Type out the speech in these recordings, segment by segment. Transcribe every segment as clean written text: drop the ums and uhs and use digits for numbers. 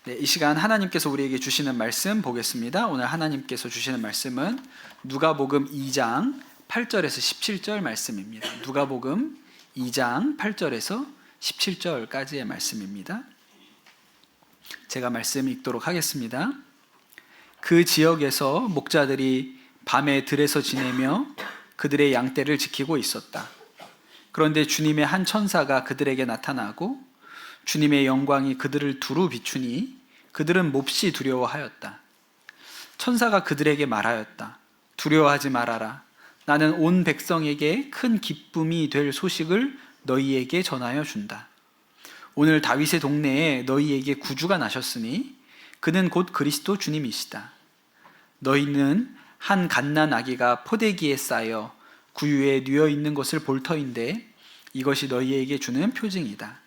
네, 이 시간 하나님께서 우리에게 주시는 말씀 보겠습니다. 오늘 하나님께서 주시는 말씀은 누가복음 2장 8절에서 17절 말씀입니다. 누가복음 2장 8절에서 17절까지의 말씀입니다. 제가 말씀 읽도록 하겠습니다. 그 지역에서 목자들이 밤에 들에서 지내며 그들의 양떼를 지키고 있었다. 그런데 주님의 한 천사가 그들에게 나타나고 주님의 영광이 그들을 두루 비추니 그들은 몹시 두려워하였다. 천사가 그들에게 말하였다. 두려워하지 말아라. 나는 온 백성에게 큰 기쁨이 될 소식을 너희에게 전하여 준다. 오늘 다윗의 동네에 너희에게 구주가 나셨으니 그는 곧 그리스도 주님이시다. 너희는 한 갓난 아기가 포대기에 쌓여 구유에 뉘어 있는 것을 볼 터인데 이것이 너희에게 주는 표징이다.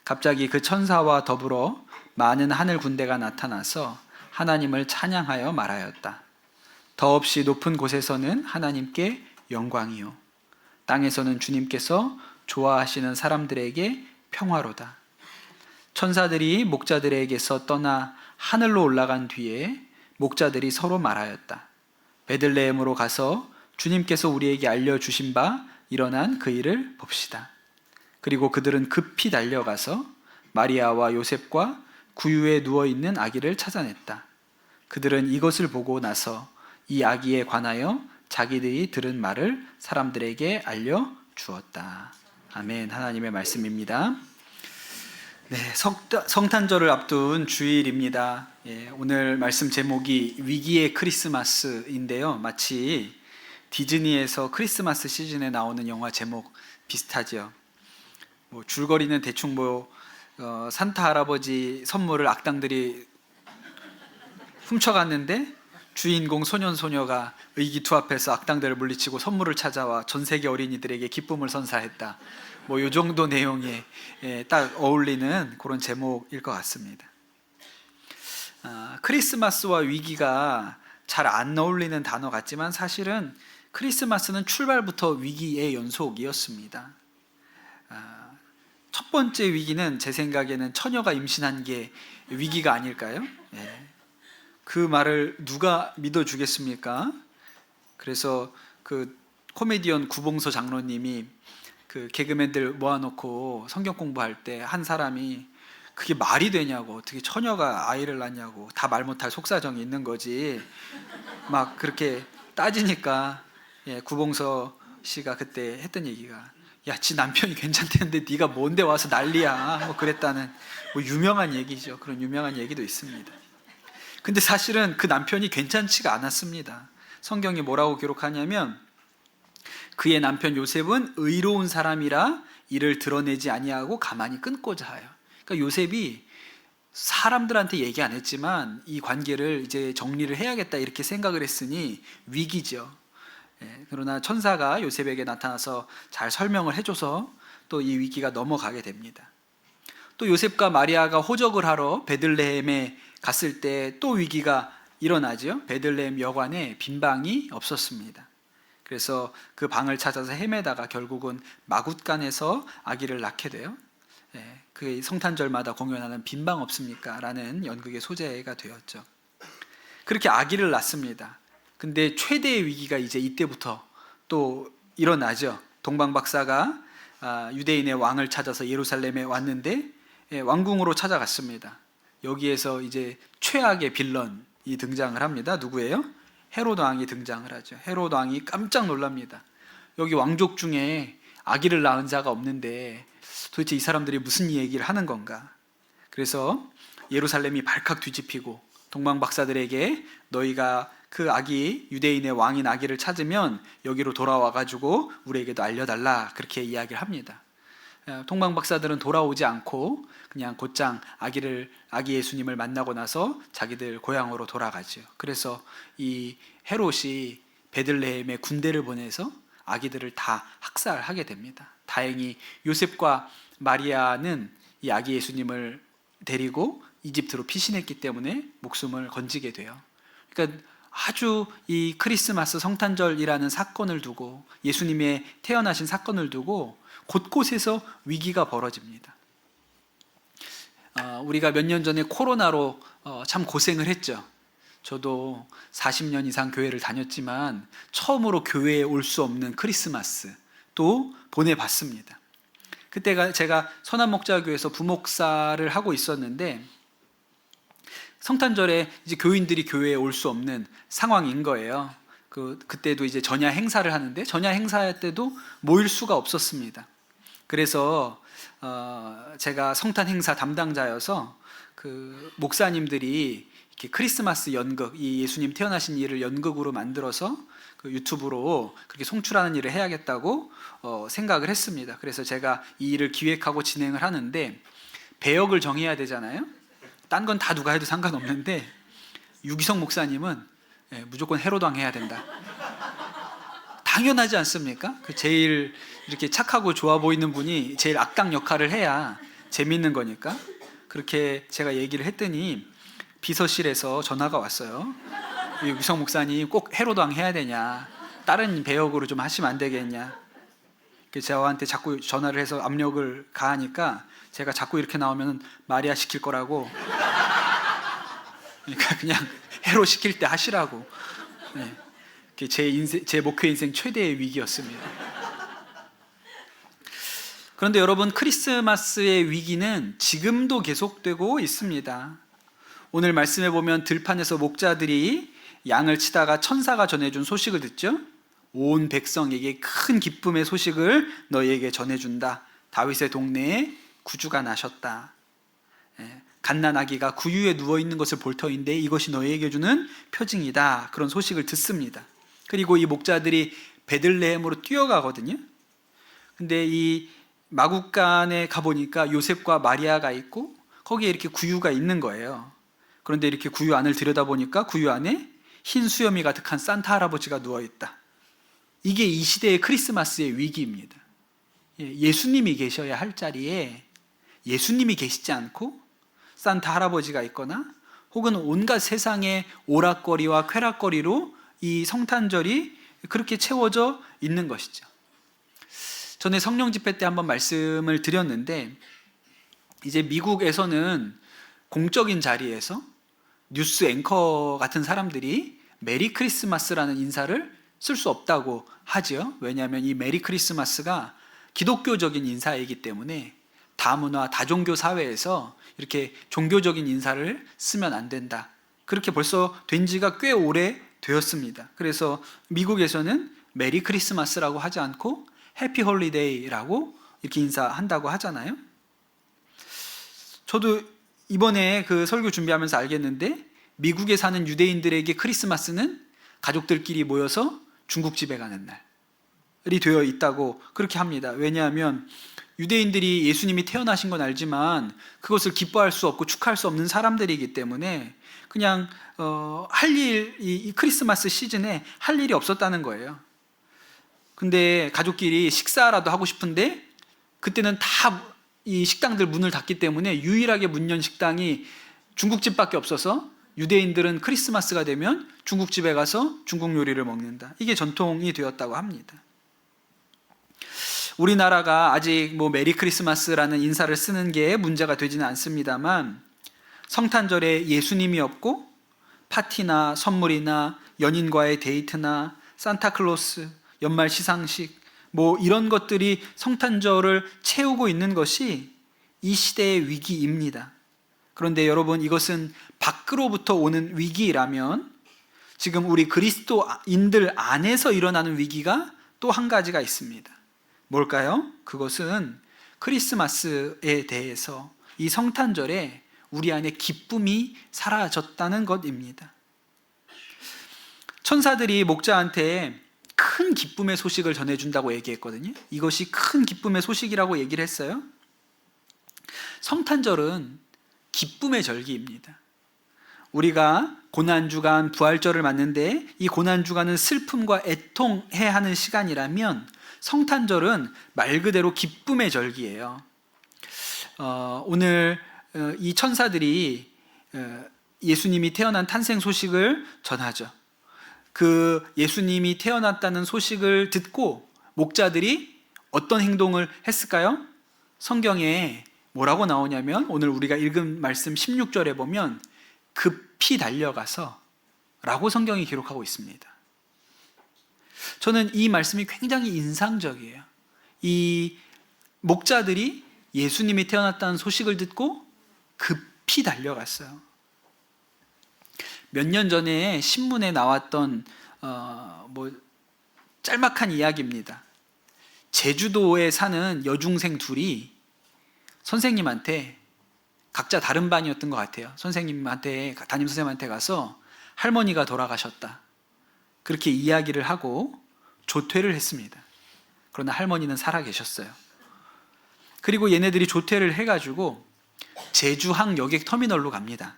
갑자기 그 천사와 더불어 많은 하늘 군대가 나타나서 하나님을 찬양하여 말하였다. 더없이 높은 곳에서는 하나님께 영광이요 땅에서는 주님께서 좋아하시는 사람들에게 평화로다. 천사들이 목자들에게서 떠나 하늘로 올라간 뒤에 목자들이 서로 말하였다. 베들레헴으로 가서 주님께서 우리에게 알려주신 바 일어난 그 일을 봅시다. 그리고 그들은 급히 달려가서 마리아와 요셉과 구유에 누워있는 아기를 찾아냈다. 그들은 이것을 보고 나서 이 아기에 관하여 자기들이 들은 말을 사람들에게 알려주었다. 아멘. 하나님의 말씀입니다. 네, 성탄절을 앞둔 주일입니다. 오늘 말씀 제목이 위기의 크리스마스인데요. 마치 디즈니에서 크리스마스 시즌에 나오는 영화 제목 비슷하죠. 줄거리는 대충 산타 할아버지 선물을 악당들이 훔쳐갔는데 주인공 소년 소녀가 의기투합해서 악당들을 물리치고 선물을 찾아와 전 세계 어린이들에게 기쁨을 선사했다. 이 정도 내용에 딱 어울리는 그런 제목일 것 같습니다. 크리스마스와 위기가 잘 안 어울리는 단어 같지만 사실은 크리스마스는 출발부터 위기의 연속이었습니다. 첫 번째 위기는 제 생각에는 처녀가 임신한 게 위기가 아닐까요? 그 말을 누가 믿어주겠습니까? 그래서 그 코미디언 구봉서 장로님이 그 개그맨들 모아놓고 성경 공부할 때 한 사람이 그게 말이 되냐고, 어떻게 처녀가 아이를 낳냐고, 다 말 못할 속사정이 있는 거지 막 그렇게 따지니까 구봉서 씨가 그때 했던 얘기가 야, 지 남편이 괜찮대는데 네가 뭔데 와서 난리야 그랬다는 유명한 얘기죠. 그런 유명한 얘기도 있습니다. 근데 사실은 그 남편이 괜찮지가 않았습니다. 성경이 뭐라고 기록하냐면 그의 남편 요셉은 의로운 사람이라 이를 드러내지 아니하고 가만히 끊고자 하여. 그러니까 요셉이 사람들한테 얘기 안 했지만 이 관계를 이제 정리를 해야겠다 이렇게 생각을 했으니 위기죠. 그러나 천사가 요셉에게 나타나서 잘 설명을 해줘서 또 이 위기가 넘어가게 됩니다. 또 요셉과 마리아가 호적을 하러 베들레헴에 갔을 때 또 위기가 일어나죠. 베들레헴 여관에 빈 방이 없었습니다. 그래서 그 방을 찾아서 헤매다가 결국은 마굿간에서 아기를 낳게 돼요. 그 성탄절마다 공연하는 빈 방 없습니까? 라는 연극의 소재가 되었죠. 그렇게 아기를 낳습니다. 근데 최대의 위기가 이제 이때부터 또 일어나죠. 동방 박사가 유대인의 왕을 찾아서 예루살렘에 왔는데 왕궁으로 찾아갔습니다. 여기에서 이제 최악의 빌런이 등장을 합니다. 누구예요? 헤로드 왕이 등장을 하죠. 헤로드 왕이 깜짝 놀랍니다. 여기 왕족 중에 아기를 낳은 자가 없는데 도대체 이 사람들이 무슨 얘기를 하는 건가? 그래서 예루살렘이 발칵 뒤집히고 동방 박사들에게 너희가 그 아기, 유대인의 왕인 아기를 찾으면 여기로 돌아와가지고 우리에게도 알려달라 그렇게 이야기를 합니다. 동방 박사들은 돌아오지 않고 그냥 곧장 아기 예수님을 만나고 나서 자기들 고향으로 돌아가죠. 그래서 이 헤롯이 베들레헴에 군대를 보내서 아기들을 다 학살하게 됩니다. 다행히 요셉과 마리아는 이 아기 예수님을 데리고 이집트로 피신했기 때문에 목숨을 건지게 돼요. 그러니까 아주 이 크리스마스 성탄절이라는 사건을 두고 예수님의 태어나신 사건을 두고 곳곳에서 위기가 벌어집니다. 우리가 몇 년 전에 코로나로 참 고생을 했죠. 저도 40년 이상 교회를 다녔지만 처음으로 교회에 올 수 없는 크리스마스 또 보내봤습니다. 그때가 제가 선한목자교회에서 부목사를 하고 있었는데 성탄절에 이제 교인들이 교회에 올 수 없는 상황인 거예요. 그때도 이제 전야 행사를 하는데 전야 행사 때도 모일 수가 없었습니다. 그래서 제가 성탄 행사 담당자여서 그 목사님들이 이렇게 크리스마스 연극, 이 예수님 태어나신 일을 연극으로 만들어서 그 유튜브로 그렇게 송출하는 일을 해야겠다고 생각을 했습니다. 그래서 제가 이 일을 기획하고 진행을 하는데 배역을 정해야 되잖아요. 딴 건 다 누가 해도 상관없는데 유기성 목사님은 무조건 헤로당 해야 된다. 당연하지 않습니까? 그 제일 이렇게 착하고 좋아 보이는 분이 제일 악당 역할을 해야 재밌는 거니까. 그렇게 제가 얘기를 했더니 비서실에서 전화가 왔어요. 유기성 목사님 꼭 헤로당 해야 되냐, 다른 배역으로 좀 하시면 안 되겠냐. 저한테 자꾸 전화를 해서 압력을 가하니까 제가 자꾸 이렇게 나오면 마리아 시킬 거라고, 그러니까 그냥 헤로 시킬 때 하시라고. 제 목회 인생 최대의 위기였습니다. 그런데 여러분, 크리스마스의 위기는 지금도 계속되고 있습니다. 오늘 말씀해 보면 들판에서 목자들이 양을 치다가 천사가 전해준 소식을 듣죠. 온 백성에게 큰 기쁨의 소식을 너희에게 전해준다. 다윗의 동네에 구주가 나셨다. 갓난아기가 구유에 누워있는 것을 볼 터인데 이것이 너희에게 주는 표징이다. 그런 소식을 듣습니다. 그리고 이 목자들이 베들레헴으로 뛰어가거든요. 근데 이 마구간에 가보니까 요셉과 마리아가 있고 거기에 이렇게 구유가 있는 거예요. 그런데 이렇게 구유 안을 들여다보니까 구유 안에 흰 수염이 가득한 산타 할아버지가 누워있다. 이게 이 시대의 크리스마스의 위기입니다. 예수님이 계셔야 할 자리에 예수님이 계시지 않고 산타 할아버지가 있거나 혹은 온갖 세상의 오락거리와 쾌락거리로 이 성탄절이 그렇게 채워져 있는 것이죠. 전에 성령 집회 때 한번 말씀을 드렸는데 이제 미국에서는 공적인 자리에서 뉴스 앵커 같은 사람들이 메리 크리스마스라는 인사를 쓸 수 없다고 하죠. 왜냐하면 이 메리 크리스마스가 기독교적인 인사이기 때문에 다문화, 다종교 사회에서 이렇게 종교적인 인사를 쓰면 안 된다. 그렇게 벌써 된 지가 꽤 오래 되었습니다. 그래서 미국에서는 메리 크리스마스라고 하지 않고 해피 홀리데이라고 이렇게 인사한다고 하잖아요. 저도 이번에 그 설교 준비하면서 알겠는데 미국에 사는 유대인들에게 크리스마스는 가족들끼리 모여서 중국집에 가는 날이 되어 있다고 그렇게 합니다. 왜냐하면 유대인들이 예수님이 태어나신 건 알지만 그것을 기뻐할 수 없고 축하할 수 없는 사람들이기 때문에 그냥 이 크리스마스 시즌에 할 일이 없었다는 거예요. 근데 가족끼리 식사라도 하고 싶은데 그때는 다 이 식당들 문을 닫기 때문에 유일하게 문 연 식당이 중국집밖에 없어서 유대인들은 크리스마스가 되면 중국집에 가서 중국 요리를 먹는다. 이게 전통이 되었다고 합니다. 우리나라가 아직 메리 크리스마스라는 인사를 쓰는 게 문제가 되지는 않습니다만 성탄절에 예수님이 없고 파티나 선물이나 연인과의 데이트나 산타클로스, 연말 시상식 이런 것들이 성탄절을 채우고 있는 것이 이 시대의 위기입니다. 그런데 여러분, 이것은 밖으로부터 오는 위기라면 지금 우리 그리스도인들 안에서 일어나는 위기가 또 한 가지가 있습니다. 뭘까요? 그것은 크리스마스에 대해서 이 성탄절에 우리 안에 기쁨이 사라졌다는 것입니다. 천사들이 목자한테 큰 기쁨의 소식을 전해준다고 얘기했거든요. 이것이 큰 기쁨의 소식이라고 얘기를 했어요. 성탄절은 기쁨의 절기입니다. 우리가 고난주간 부활절을 맞는데 이 고난주간은 슬픔과 애통해야 하는 시간이라면 성탄절은 말 그대로 기쁨의 절기예요. 오늘 이 천사들이 예수님이 태어난 탄생 소식을 전하죠. 그 예수님이 태어났다는 소식을 듣고 목자들이 어떤 행동을 했을까요? 성경에 뭐라고 나오냐면 오늘 우리가 읽은 말씀 16절에 보면 급히 달려가서 라고 성경이 기록하고 있습니다. 저는 이 말씀이 굉장히 인상적이에요. 이 목자들이 예수님이 태어났다는 소식을 듣고 급히 달려갔어요. 몇 년 전에 신문에 나왔던 짤막한 이야기입니다. 제주도에 사는 여중생 둘이 선생님한테, 각자 다른 반이었던 것 같아요. 담임 선생님한테 가서 할머니가 돌아가셨다, 그렇게 이야기를 하고 조퇴를 했습니다. 그러나 할머니는 살아 계셨어요. 그리고 얘네들이 조퇴를 해가지고 제주항 여객 터미널로 갑니다.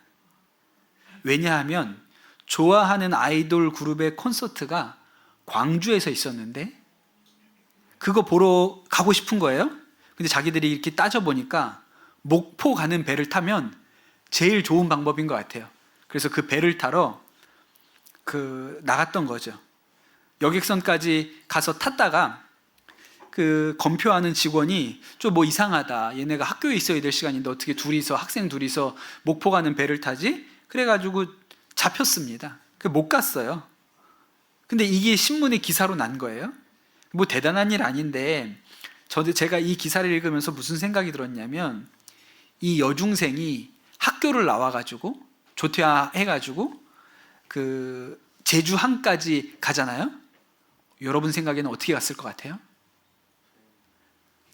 왜냐하면 좋아하는 아이돌 그룹의 콘서트가 광주에서 있었는데 그거 보러 가고 싶은 거예요. 근데 자기들이 이렇게 따져보니까 목포 가는 배를 타면 제일 좋은 방법인 것 같아요. 그래서 그 배를 타러 나갔던 거죠. 여객선까지 가서 탔다가 그 검표하는 직원이 좀 이상하다, 얘네가 학교에 있어야 될 시간인데 어떻게 학생 둘이서 목포 가는 배를 타지? 그래가지고 잡혔습니다. 못 갔어요. 근데 이게 신문에 기사로 난 거예요. 대단한 일 아닌데 제가 이 기사를 읽으면서 무슨 생각이 들었냐면, 이 여중생이 학교를 나와가지고 조퇴해가지고 그 제주항까지 가잖아요. 여러분 생각에는 어떻게 갔을 것 같아요?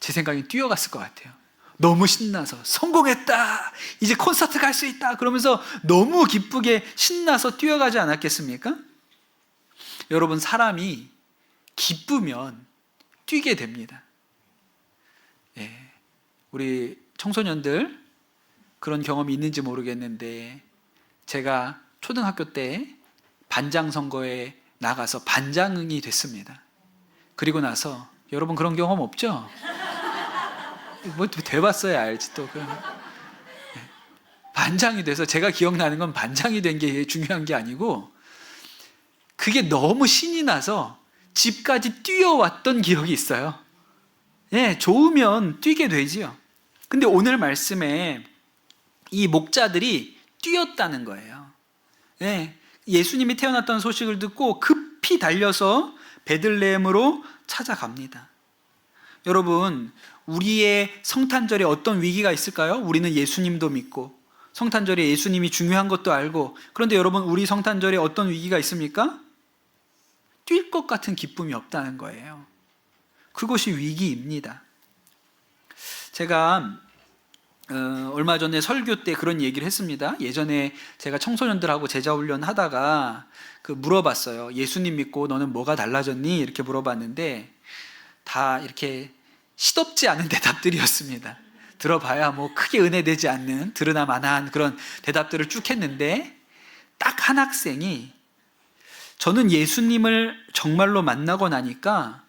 제 생각엔 뛰어갔을 것 같아요. 너무 신나서 성공했다, 이제 콘서트 갈 수 있다 그러면서 너무 기쁘게 신나서 뛰어가지 않았겠습니까? 여러분, 사람이 기쁘면 뛰게 됩니다. 우리 청소년들 그런 경험이 있는지 모르겠는데, 제가 초등학교 때 반장 선거에 나가서 반장이 됐습니다. 그리고 나서, 여러분 그런 경험 없죠? 돼봤어야 알지 또. 반장이 돼서, 제가 기억나는 건 반장이 된 게 중요한 게 아니고 그게 너무 신이 나서 집까지 뛰어왔던 기억이 있어요. 좋으면 뛰게 되지요. 근데 오늘 말씀에 이 목자들이 뛰었다는 거예요. 예수님이 태어났다는 소식을 듣고 급히 달려서 베들레헴으로 찾아갑니다. 여러분, 우리의 성탄절에 어떤 위기가 있을까요? 우리는 예수님도 믿고 성탄절에 예수님이 중요한 것도 알고, 그런데 여러분, 우리 성탄절에 어떤 위기가 있습니까? 뛸 것 같은 기쁨이 없다는 거예요. 그것이 위기입니다. 제가 얼마 전에 설교 때 그런 얘기를 했습니다. 예전에 제가 청소년들하고 제자훈련 하다가 물어봤어요. 예수님 믿고 너는 뭐가 달라졌니? 이렇게 물어봤는데 다 이렇게 시덥지 않은 대답들이었습니다. 들어봐야 크게 은혜되지 않는 들으나 마나한 그런 대답들을 쭉 했는데, 딱 한 학생이 저는 예수님을 정말로 만나고 나니까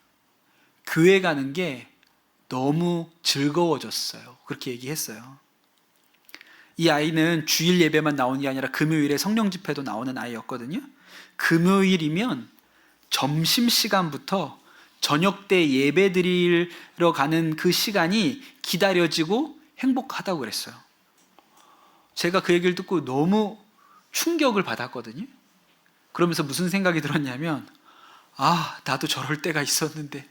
교회 가는 게 너무 즐거워졌어요, 그렇게 얘기했어요. 이 아이는 주일 예배만 나오는 게 아니라 금요일에 성령 집회도 나오는 아이였거든요. 금요일이면 점심시간부터 저녁 때 예배 드리러 가는 그 시간이 기다려지고 행복하다고 그랬어요. 제가 그 얘기를 듣고 너무 충격을 받았거든요. 그러면서 무슨 생각이 들었냐면, 나도 저럴 때가 있었는데,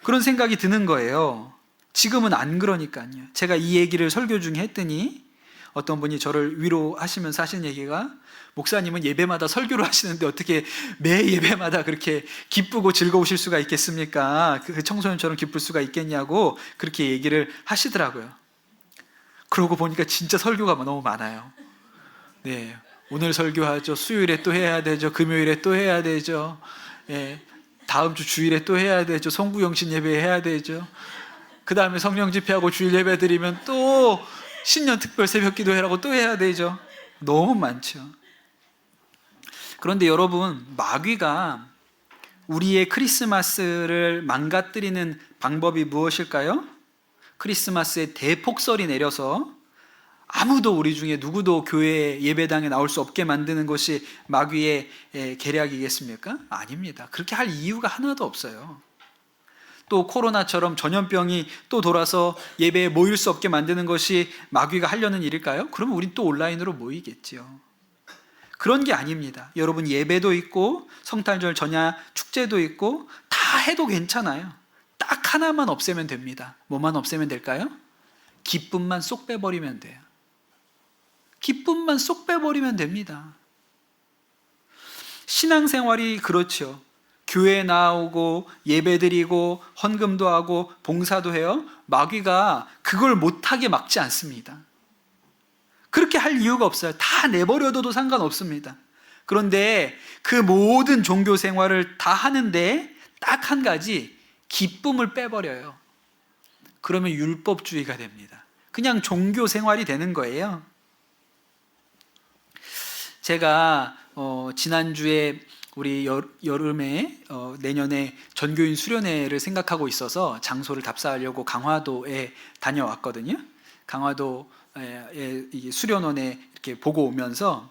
그런 생각이 드는 거예요. 지금은 안 그러니까요. 제가 이 얘기를 설교 중에 했더니 어떤 분이 저를 위로하시면서 하신 얘기가, 목사님은 예배마다 설교를 하시는데 어떻게 매 예배마다 그렇게 기쁘고 즐거우실 수가 있겠습니까? 그 청소년처럼 기쁠 수가 있겠냐고 그렇게 얘기를 하시더라고요. 그러고 보니까 진짜 설교가 너무 많아요. 오늘 설교하죠, 수요일에 또 해야 되죠, 금요일에 또 해야 되죠, 다음 주 주일에 또 해야 되죠, 성구영신 예배 해야 되죠, 그 다음에 성령 집회하고 주일 예배 드리면 또 신년 특별 새벽 기도회라고 또 해야 되죠. 너무 많죠. 그런데 여러분, 마귀가 우리의 크리스마스를 망가뜨리는 방법이 무엇일까요? 크리스마스에 대폭설이 내려서 아무도, 우리 중에 누구도 교회 예배당에 나올 수 없게 만드는 것이 마귀의 계략이겠습니까? 아닙니다. 그렇게 할 이유가 하나도 없어요. 또 코로나처럼 전염병이 또 돌아서 예배에 모일 수 없게 만드는 것이 마귀가 하려는 일일까요? 그러면 우린 또 온라인으로 모이겠지요. 그런 게 아닙니다. 여러분, 예배도 있고 성탄절 전야 축제도 있고 다 해도 괜찮아요. 딱 하나만 없애면 됩니다. 뭐만 없애면 될까요? 기쁨만 쏙 빼버리면 돼요. 기쁨만 쏙 빼버리면 됩니다. 신앙생활이 그렇죠. 교회 나오고 예배드리고 헌금도 하고 봉사도 해요. 마귀가 그걸 못하게 막지 않습니다. 그렇게 할 이유가 없어요. 다 내버려둬도 상관없습니다. 그런데 그 모든 종교 생활을 다 하는데 딱 한 가지, 기쁨을 빼버려요. 그러면 율법주의가 됩니다. 그냥 종교 생활이 되는 거예요. 제가 지난주에 우리 여름에 내년에 전교인 수련회를 생각하고 있어서 장소를 답사하려고 강화도에 다녀왔거든요. 강화도의 수련원에 이렇게 보고 오면서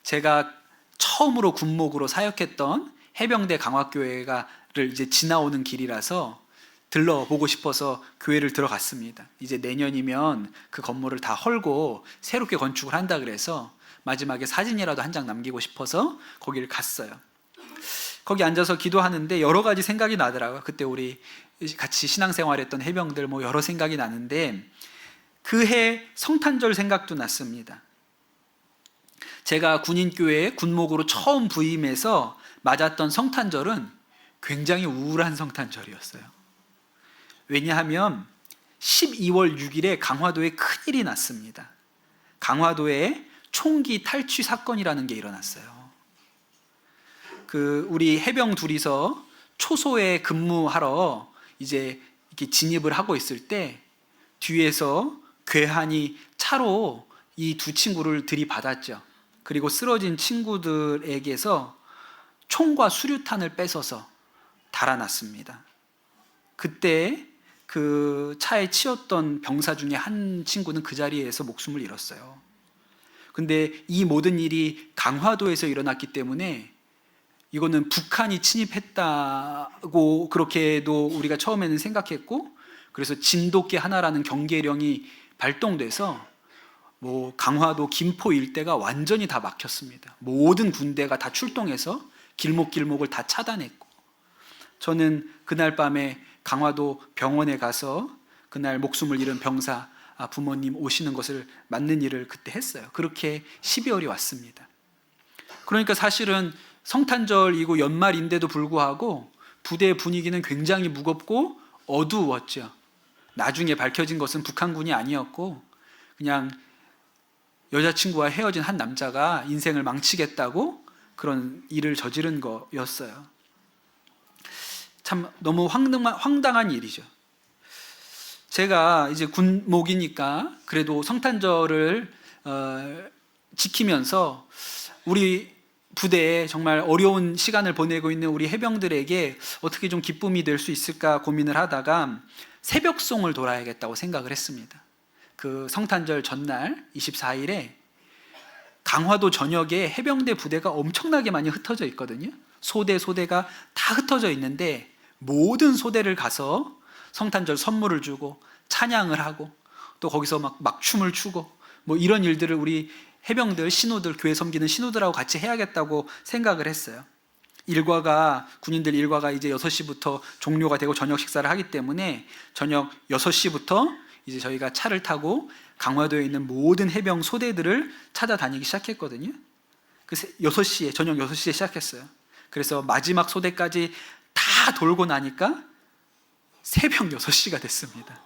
제가 처음으로 군목으로 사역했던 해병대 강화교회를 이제 지나오는 길이라서 들러보고 싶어서 교회를 들어갔습니다. 이제 내년이면 그 건물을 다 헐고 새롭게 건축을 한다 그래서 마지막에 사진이라도 한 장 남기고 싶어서 거기를 갔어요. 거기 앉아서 기도하는데 여러 가지 생각이 나더라고요. 그때 우리 같이 신앙생활했던 해병들 뭐 여러 생각이 나는데 그해 성탄절 생각도 났습니다. 제가 군인교회에 군목으로 처음 부임해서 맞았던 성탄절은 굉장히 우울한 성탄절이었어요. 왜냐하면 12월 6일에 강화도에 큰일이 났습니다. 강화도에 총기 탈취 사건이라는 게 일어났어요. 우리 해병 둘이서 초소에 근무하러 이제 이렇게 진입을 하고 있을 때 뒤에서 괴한이 차로 이 두 친구를 들이받았죠. 그리고 쓰러진 친구들에게서 총과 수류탄을 뺏어서 달아났습니다. 그때 그 차에 치였던 병사 중에 한 친구는 그 자리에서 목숨을 잃었어요. 근데 이 모든 일이 강화도에서 일어났기 때문에 이거는 북한이 침입했다고 그렇게도 우리가 처음에는 생각했고, 그래서 진돗개 하나라는 경계령이 발동돼서 뭐 강화도 김포 일대가 완전히 다 막혔습니다. 모든 군대가 다 출동해서 길목길목을 다 차단했고, 저는 그날 밤에 강화도 병원에 가서 그날 목숨을 잃은 병사 부모님 오시는 것을 맞는 일을 그때 했어요. 그렇게 12월이 왔습니다. 그러니까 사실은 성탄절이고 연말인데도 불구하고 부대 분위기는 굉장히 무겁고 어두웠죠. 나중에 밝혀진 것은 북한군이 아니었고 그냥 여자친구와 헤어진 한 남자가 인생을 망치겠다고 그런 일을 저지른 거였어요. 참 너무 황당한 일이죠. 제가 이제 군목이니까 그래도 성탄절을 지키면서 우리 부대에 정말 어려운 시간을 보내고 있는 우리 해병들에게 어떻게 좀 기쁨이 될 수 있을까 고민을 하다가 새벽송을 돌아야겠다고 생각을 했습니다. 그 성탄절 전날 24일에 강화도 전역에 해병대 부대가 엄청나게 많이 흩어져 있거든요. 소대가 다 흩어져 있는데 모든 소대를 가서 성탄절 선물을 주고 찬양을 하고 또 거기서 막 춤을 추고 뭐 이런 일들을 우리 해병들, 신우들, 교회 섬기는 신우들하고 같이 해야겠다고 생각을 했어요. 군인들 일과가 이제 6시부터 종료가 되고 저녁 식사를 하기 때문에 저녁 6시부터 이제 저희가 차를 타고 강화도에 있는 모든 해병 소대들을 찾아다니기 시작했거든요. 그래서 저녁 6시에 시작했어요. 그래서 마지막 소대까지 다 돌고 나니까 새벽 6시가 됐습니다.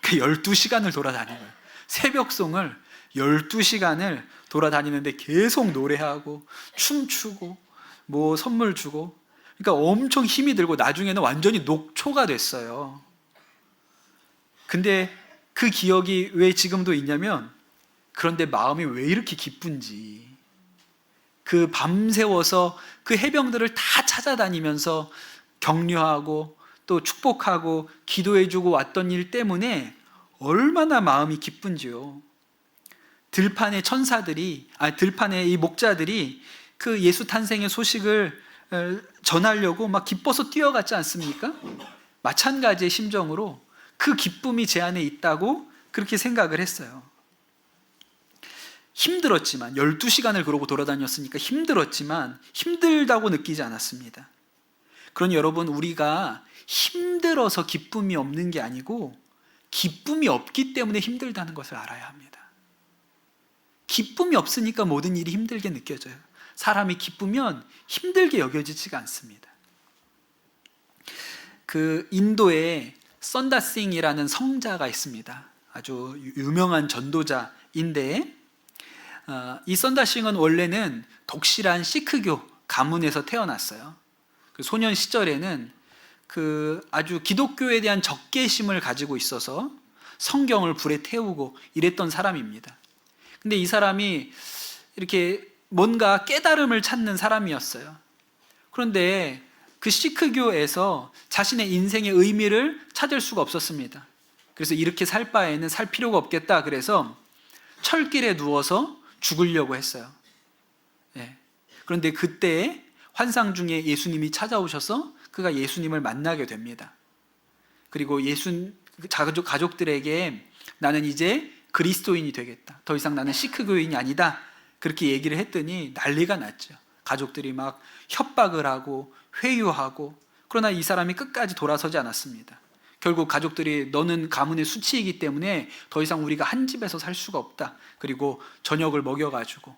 그 12시간을 돌아다닌 거예요. 새벽송을 12시간을 돌아다니는데 계속 노래하고 춤추고 뭐 선물 주고, 그러니까 엄청 힘이 들고 나중에는 완전히 녹초가 됐어요. 근데 그 기억이 왜 지금도 있냐면, 그런데 마음이 왜 이렇게 기쁜지, 그 밤새워서 그 해병들을 다 찾아다니면서 격려하고 또 축복하고 기도해주고 왔던 일 때문에 얼마나 마음이 기쁜지요. 들판의 들판의 이 목자들이 그 예수 탄생의 소식을 전하려고 막 기뻐서 뛰어갔지 않습니까? 마찬가지의 심정으로 그 기쁨이 제 안에 있다고 그렇게 생각을 했어요. 힘들었지만 12시간을 그러고 돌아다녔으니까 힘들었지만 힘들다고 느끼지 않았습니다. 그러니 여러분, 우리가 힘들어서 기쁨이 없는 게 아니고 기쁨이 없기 때문에 힘들다는 것을 알아야 합니다. 기쁨이 없으니까 모든 일이 힘들게 느껴져요. 사람이 기쁘면 힘들게 여겨지지가 않습니다. 그 인도에 선다싱이라는 성자가 있습니다. 아주 유명한 전도자인데, 이 선다싱은 원래는 독실한 시크교 가문에서 태어났어요. 그 소년 시절에는 그 아주 기독교에 대한 적개심을 가지고 있어서 성경을 불에 태우고 이랬던 사람입니다. 근데 이 사람이 이렇게 뭔가 깨달음을 찾는 사람이었어요. 그런데 그 시크교에서 자신의 인생의 의미를 찾을 수가 없었습니다. 그래서 이렇게 살 바에는 살 필요가 없겠다. 그래서 철길에 누워서 죽으려고 했어요. 예. 그런데 그때 환상 중에 예수님이 찾아오셔서 그가 예수님을 만나게 됩니다. 그리고 가족들에게 나는 이제 그리스도인이 되겠다. 더 이상 나는 시크교인이 아니다. 그렇게 얘기를 했더니 난리가 났죠. 가족들이 막 협박을 하고 회유하고, 그러나 이 사람이 끝까지 돌아서지 않았습니다. 결국 가족들이 너는 가문의 수치이기 때문에 더 이상 우리가 한 집에서 살 수가 없다. 그리고 저녁을 먹여가지고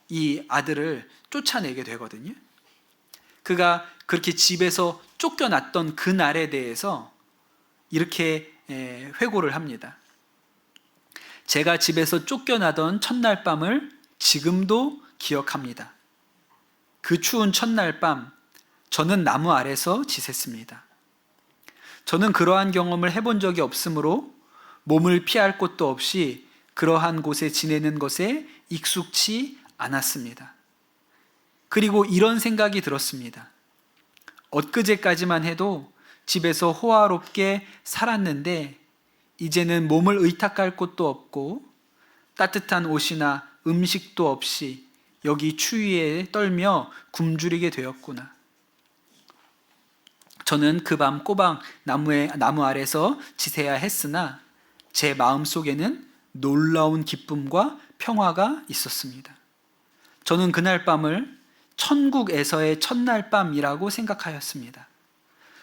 이 아들을 쫓아내게 되거든요. 그가 그렇게 집에서 쫓겨났던 그 날에 대해서 이렇게 회고를 합니다. 제가 집에서 쫓겨나던 첫날 밤을 지금도 기억합니다. 그 추운 첫날 밤, 저는 나무 아래서 지냈습니다. 저는 그러한 경험을 해본 적이 없으므로 몸을 피할 곳도 없이 그러한 곳에 지내는 것에 익숙치 않았습니다. 그리고 이런 생각이 들었습니다. 엊그제까지만 해도 집에서 호화롭게 살았는데 이제는 몸을 의탁할 곳도 없고 따뜻한 옷이나 음식도 없이 여기 추위에 떨며 굶주리게 되었구나. 저는 그 밤 꼬박 나무 아래서 지새야 했으나 제 마음속에는 놀라운 기쁨과 평화가 있었습니다. 저는 그날 밤을 천국에서의 첫날 밤이라고 생각하였습니다.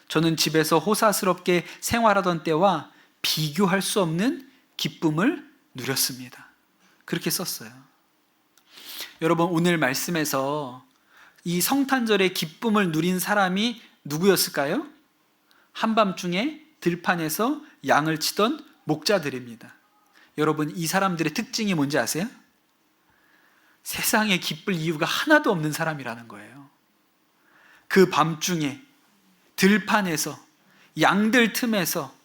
저는 집에서 호사스럽게 생활하던 때와 비교할 수 없는 기쁨을 누렸습니다. 그렇게 썼어요. 여러분, 오늘 말씀에서 이 성탄절의 기쁨을 누린 사람이 누구였을까요? 한밤중에 들판에서 양을 치던 목자들입니다. 여러분, 이 사람들의 특징이 뭔지 아세요? 세상에 기쁠 이유가 하나도 없는 사람이라는 거예요. 그 밤중에 들판에서 양들 틈에서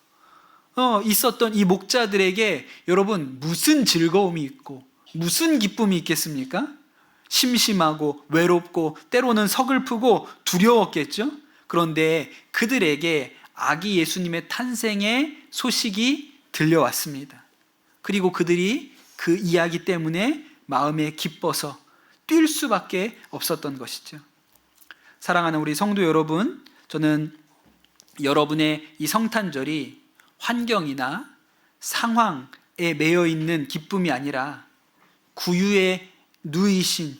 있었던 이 목자들에게 여러분, 무슨 즐거움이 있고 무슨 기쁨이 있겠습니까? 심심하고 외롭고 때로는 서글프고 두려웠겠죠? 그런데 그들에게 아기 예수님의 탄생의 소식이 들려왔습니다. 그리고 그들이 그 이야기 때문에 마음에 기뻐서 뛸 수밖에 없었던 것이죠. 사랑하는 우리 성도 여러분, 저는 여러분의 이 성탄절이 환경이나 상황에 매여 있는 기쁨이 아니라 구유에 누이신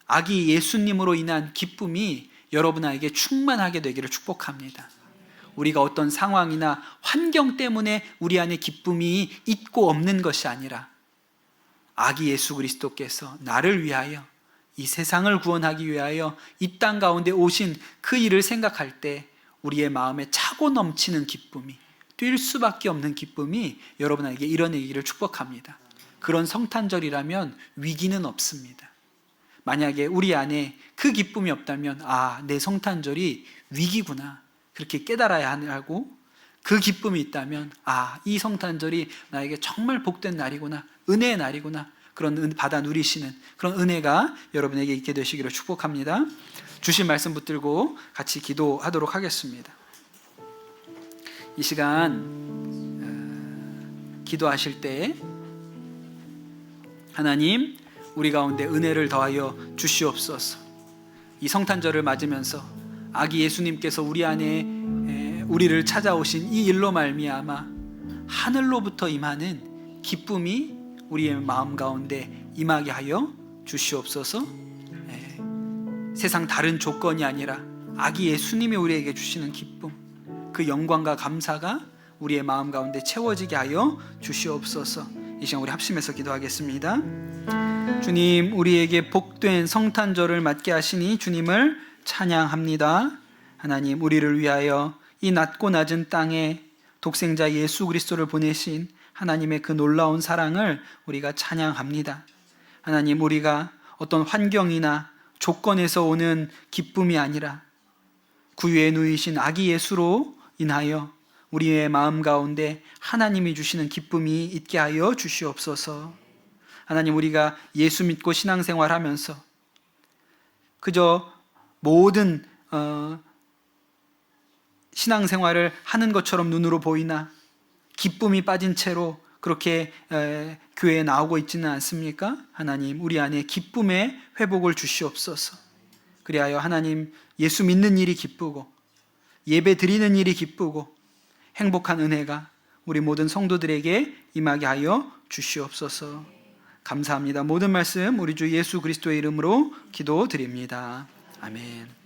아기 예수님으로 인한 기쁨이 여러분에게 충만하게 되기를 축복합니다. 우리가 어떤 상황이나 환경 때문에 우리 안에 기쁨이 있고 없는 것이 아니라 아기 예수 그리스도께서 나를 위하여, 이 세상을 구원하기 위하여 이 땅 가운데 오신 그 일을 생각할 때 우리의 마음에 차고 넘치는 기쁨이, 뛸 수밖에 없는 기쁨이 여러분에게 일어나기를 축복합니다. 그런 성탄절이라면 위기는 없습니다. 만약에 우리 안에 그 기쁨이 없다면 내 성탄절이 위기구나, 그렇게 깨달아야 하고, 그 기쁨이 있다면 이 성탄절이 나에게 정말 복된 날이구나, 은혜의 날이구나, 그런 받아 누리시는 그런 은혜가 여러분에게 있게 되시기를 축복합니다. 주신 말씀 붙들고 같이 기도하도록 하겠습니다. 이 시간 기도하실 때 하나님, 우리 가운데 은혜를 더하여 주시옵소서. 이 성탄절을 맞으면서 아기 예수님께서 우리 안에 우리를 찾아오신 이 일로 말미암아 하늘로부터 임하는 기쁨이 우리의 마음 가운데 임하게 하여 주시옵소서. 세상 다른 조건이 아니라 아기 예수님이 우리에게 주시는 기쁨, 그 영광과 감사가 우리의 마음 가운데 채워지게 하여 주시옵소서. 이 시간 우리 합심해서 기도하겠습니다. 주님, 우리에게 복된 성탄절을 맞게 하시니 주님을 찬양합니다. 하나님, 우리를 위하여 이 낮고 낮은 땅에 독생자 예수 그리스도를 보내신 하나님의 그 놀라운 사랑을 우리가 찬양합니다. 하나님, 우리가 어떤 환경이나 조건에서 오는 기쁨이 아니라 구유에 누이신 아기 예수로 인하여 우리의 마음 가운데 하나님이 주시는 기쁨이 있게 하여 주시옵소서. 하나님, 우리가 예수 믿고 신앙생활하면서 그저 모든 신앙생활을 하는 것처럼 눈으로 보이나 기쁨이 빠진 채로 그렇게 교회에 나오고 있지는 않습니까? 하나님, 우리 안에 기쁨의 회복을 주시옵소서. 그리하여 하나님, 예수 믿는 일이 기쁘고 예배 드리는 일이 기쁘고 행복한 은혜가 우리 모든 성도들에게 임하게 하여 주시옵소서. 감사합니다. 모든 말씀 우리 주 예수 그리스도의 이름으로 기도드립니다. 아멘.